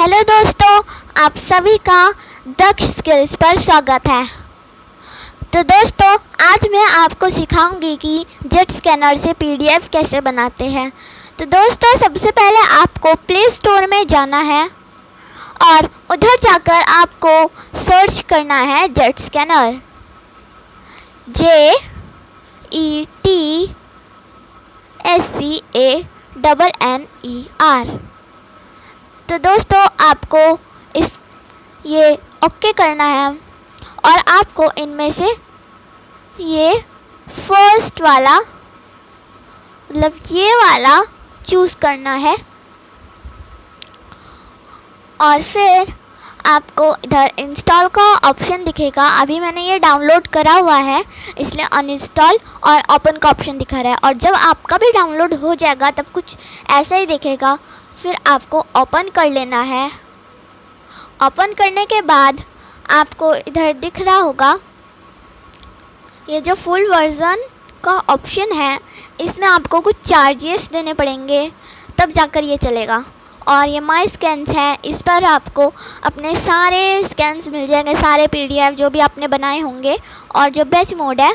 Hello दोस्तों, आप सभी का दक्ष स्किल्स पर स्वागत है। तो दोस्तों, आज मैं आपको सिखाऊंगी कि जेट स्कैनर से पीडीएफ कैसे बनाते हैं। तो दोस्तों, सबसे पहले आपको प्ले स्टोर में जाना है और उधर जाकर आपको सर्च करना है जेट स्कैनर, JETSCANNER। तो दोस्तों, आपको ये ओके करना है और आपको इनमें से ये फर्स्ट वाला मतलब ये वाला चूज़ करना है और फिर आपको इधर इंस्टॉल का ऑप्शन दिखेगा। अभी मैंने ये डाउनलोड करा हुआ है इसलिए अनइंस्टॉल और ओपन का ऑप्शन दिखा रहा है, और जब आपका भी डाउनलोड हो जाएगा तब कुछ ऐसा ही दिखेगा। फिर आपको ओपन कर लेना है। ओपन करने के बाद आपको इधर दिख रहा होगा ये जो फुल वर्ज़न का ऑप्शन है, इसमें आपको कुछ चार्जेस देने पड़ेंगे तब जाकर ये चलेगा। और ये माई स्कैन्स है, इस पर आपको अपने सारे स्कैन्स मिल जाएंगे, सारे पीडीएफ जो भी आपने बनाए होंगे। और जो बैच मोड है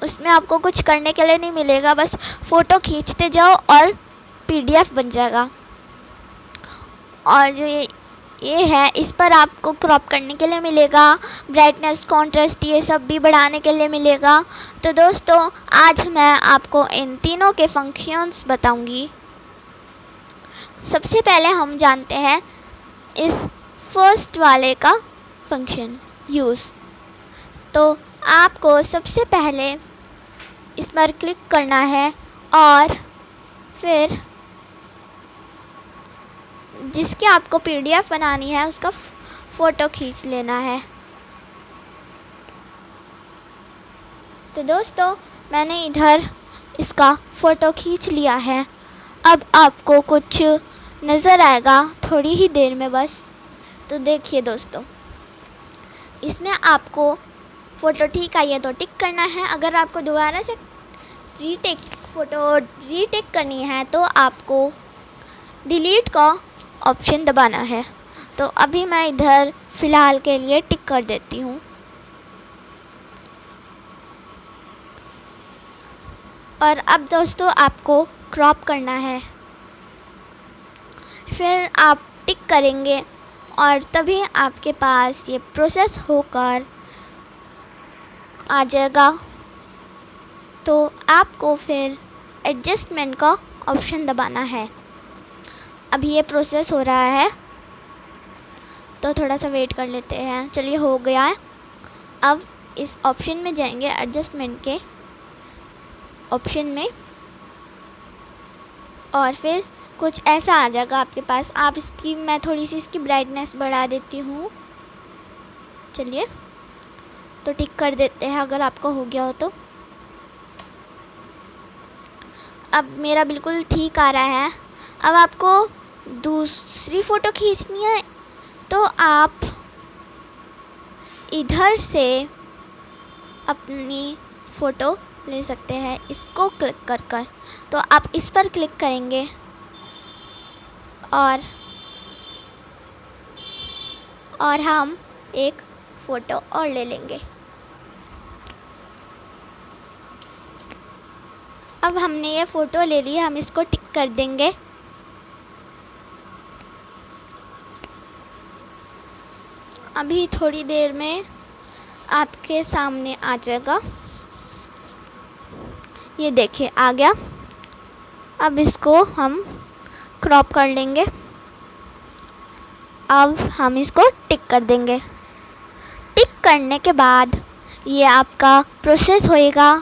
उसमें आपको कुछ करने के लिए नहीं मिलेगा, बस फ़ोटो खींचते जाओ और पीडीएफ बन जाएगा। और जो ये है, इस पर आपको क्रॉप करने के लिए मिलेगा, ब्राइटनेस, कॉन्ट्रास्ट ये सब भी बढ़ाने के लिए मिलेगा। तो दोस्तों, आज मैं आपको इन तीनों के फंक्शंस बताऊंगी। सबसे पहले हम जानते हैं इस फर्स्ट वाले का फंक्शन यूज़। तो आपको सबसे पहले इस पर क्लिक करना है और फिर जिसके आपको पीडीएफ बनानी है उसका फ़ोटो खींच लेना है। तो दोस्तों, मैंने इधर इसका फ़ोटो खींच लिया है। अब आपको कुछ नज़र आएगा थोड़ी ही देर में बस। तो देखिए दोस्तों, इसमें आपको फ़ोटो ठीक आई है तो टिक करना है। अगर आपको दोबारा से फ़ोटो रीटेक करनी है तो आपको डिलीट का ऑप्शन दबाना है। तो अभी मैं इधर फ़िलहाल के लिए टिक कर देती हूँ। और अब दोस्तों, आपको क्रॉप करना है, फिर आप टिक करेंगे और तभी आपके पास ये प्रोसेस होकर आ जाएगा। तो आपको फिर एडजस्टमेंट का ऑप्शन दबाना है। अभी ये प्रोसेस हो रहा है तो थोड़ा सा वेट कर लेते हैं। चलिए, हो गया है। अब इस ऑप्शन में जाएंगे, एडजस्टमेंट के ऑप्शन में, और फिर कुछ ऐसा आ जाएगा आपके पास। मैं थोड़ी सी इसकी ब्राइटनेस बढ़ा देती हूँ। चलिए, तो टिक कर देते हैं अगर आपको हो गया हो तो। अब मेरा बिल्कुल ठीक आ रहा है। अब आपको दूसरी फ़ोटो खींचनी है तो आप इधर से अपनी फ़ोटो ले सकते हैं, इसको क्लिक कर। तो आप इस पर क्लिक करेंगे और हम एक फ़ोटो और ले लेंगे। अब हमने ये फ़ोटो ले ली, हम इसको टिक कर देंगे। अभी थोड़ी देर में आपके सामने आ जाएगा। ये देखिए, आ गया। अब इसको हम क्रॉप कर लेंगे। अब हम इसको टिक कर देंगे। टिक करने के बाद ये आपका प्रोसेस होएगा।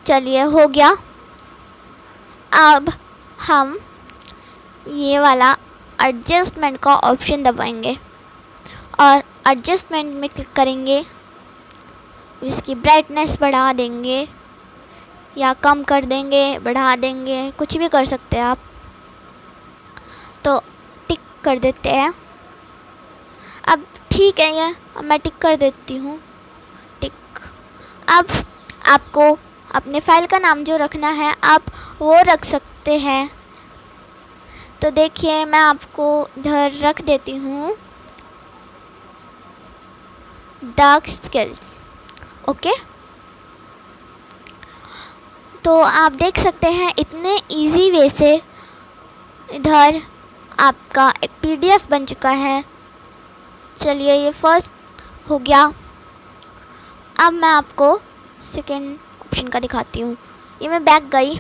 चलिए, हो गया। अब हम ये वाला एडजस्टमेंट का ऑप्शन दबाएंगे और एडजस्टमेंट में क्लिक करेंगे। इसकी ब्राइटनेस बढ़ा देंगे या कम कर देंगे, बढ़ा देंगे, कुछ भी कर सकते हैं आप। तो टिक कर देते हैं। अब ठीक है, ये मैं टिक कर देती हूँ, टिक। अब आपको अपने फाइल का नाम जो रखना है आप वो रख सकते हैं। तो देखिए मैं आपको इधर रख देती हूँ डार्क स्किल्स। ओके, तो आप देख सकते हैं इतने इजी वे से इधर आपका एक पीडीएफ बन चुका है। चलिए ये फर्स्ट हो गया। अब मैं आपको सेकेंड ऑप्शन का दिखाती हूँ। ये मैं बैक गई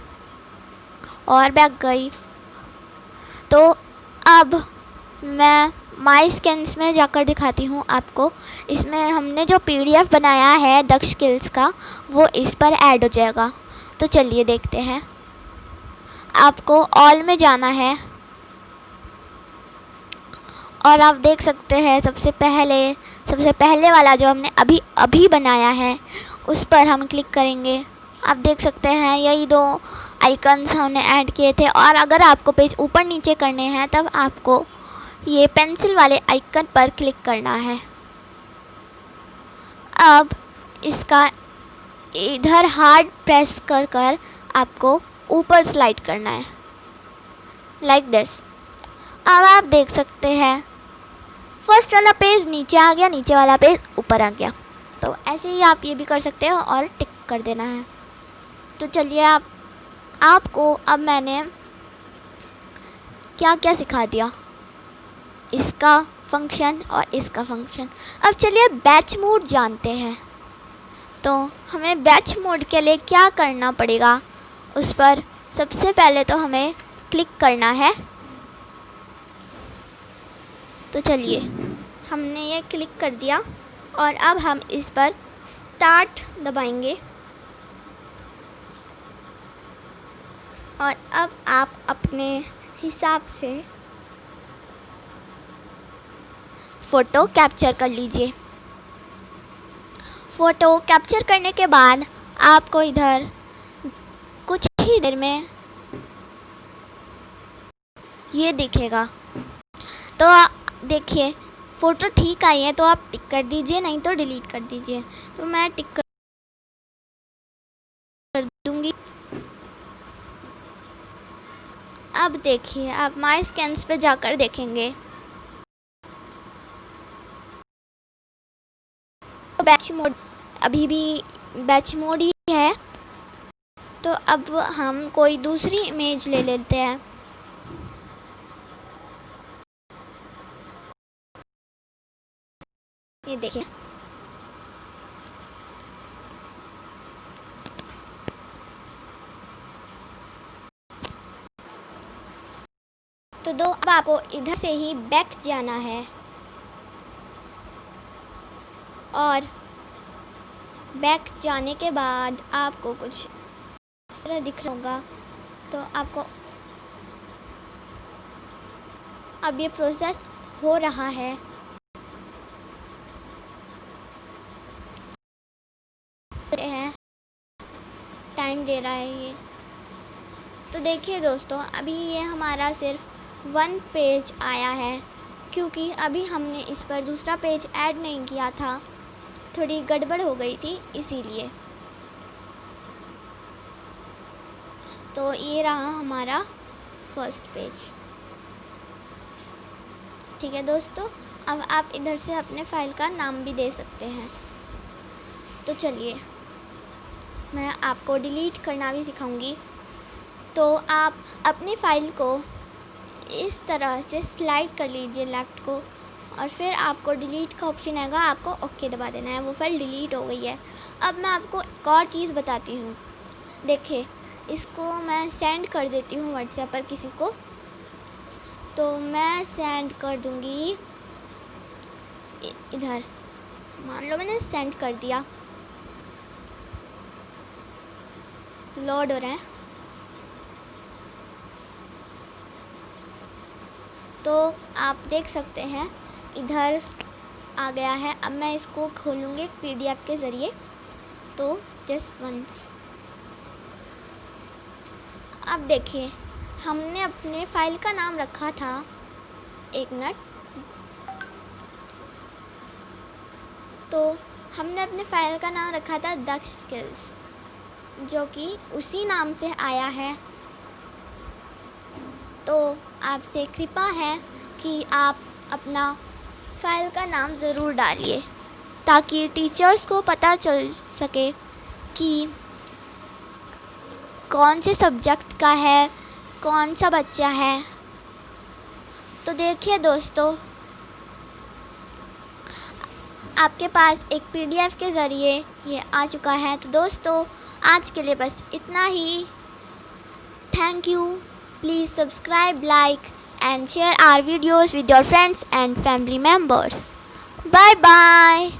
और बैक गई, तो अब मैं माई स्कैन्स में जाकर दिखाती हूँ आपको। इसमें हमने जो पीडीएफ बनाया है दक्ष स्किल्स का वो इस पर ऐड हो जाएगा। तो चलिए देखते हैं। आपको ऑल में जाना है और आप देख सकते हैं सबसे पहले वाला जो हमने अभी बनाया है उस पर हम क्लिक करेंगे। आप देख सकते हैं यही दो आइकन्स हमने ऐड किए थे। और अगर आपको पेज ऊपर नीचे करने हैं तब आपको ये पेंसिल वाले आइकन पर क्लिक करना है। अब इसका इधर हार्ड प्रेस कर आपको ऊपर स्लाइड करना है लाइक दिस। अब आप देख सकते हैं फर्स्ट वाला पेज नीचे आ गया, नीचे वाला पेज ऊपर आ गया। तो ऐसे ही आप ये भी कर सकते हो और टिक कर देना है। तो चलिए आपको अब मैंने क्या क्या सिखा दिया, इसका फंक्शन और इसका फंक्शन। अब चलिए बैच मोड जानते हैं। तो हमें बैच मोड के लिए क्या करना पड़ेगा, उस पर सबसे पहले तो हमें क्लिक करना है। तो चलिए हमने ये क्लिक कर दिया और अब हम इस पर स्टार्ट दबाएंगे और अब आप अपने हिसाब से फ़ोटो कैप्चर कर लीजिए। फ़ोटो कैप्चर करने के बाद आपको इधर कुछ ही देर में ये दिखेगा। तो देखिए फ़ोटो ठीक आई है तो आप टिक कर दीजिए, नहीं तो डिलीट कर दीजिए। तो मैं टिक कर दूंगी। अब देखिए आप माई स्कैन्स पे जाकर देखेंगे तो बैच मोड अभी भी बैच मोड ही है। तो अब हम कोई दूसरी इमेज ले लेते हैं। ये देखिए तो अब आपको इधर से ही बैक जाना है और बैक जाने के बाद आपको कुछ इस तरह दिख रहा होगा। तो आपको अब ये प्रोसेस हो रहा है। टाइम दे रहा है ये। तो देखिए दोस्तों अभी ये हमारा सिर्फ 1 पेज आया है, क्योंकि अभी हमने इस पर दूसरा पेज ऐड नहीं किया था, थोड़ी गड़बड़ हो गई थी इसीलिए। तो ये रहा हमारा फर्स्ट पेज। ठीक है दोस्तों, अब आप इधर से अपने फ़ाइल का नाम भी दे सकते हैं। तो चलिए मैं आपको डिलीट करना भी सिखाऊंगी। तो आप अपनी फ़ाइल को इस तरह से स्लाइड कर लीजिए लेफ़्ट को और फिर आपको डिलीट का ऑप्शन आएगा, आपको ओके दबा देना है। वो फाइल डिलीट हो गई है। अब मैं आपको एक और चीज़ बताती हूँ। देखिए इसको मैं सेंड कर देती हूँ व्हाट्सएप पर किसी को। तो मैं सेंड कर दूँगी इधर, मान लो मैंने सेंड कर दिया। लोड हो रहा है। तो आप देख सकते हैं इधर आ गया है। अब मैं इसको खोलूँगी पीडीएफ के ज़रिए। तो जस्ट वंस अब देखिए हमने अपने फ़ाइल का नाम रखा था, एक मिनट, तो हमने अपने फ़ाइल का नाम रखा था दक्ष स्किल्स, जो कि उसी नाम से आया है। तो आपसे कृपा है कि आप अपना फाइल का नाम ज़रूर डालिए ताकि टीचर्स को पता चल सके कि कौन से सब्जेक्ट का है, कौन सा बच्चा है। तो देखिए दोस्तों, आपके पास एक PDF के ज़रिए ये आ चुका है। तो दोस्तों, आज के लिए बस इतना ही। Thank you. Please subscribe, like and share our videos with your friends and family members. Bye bye.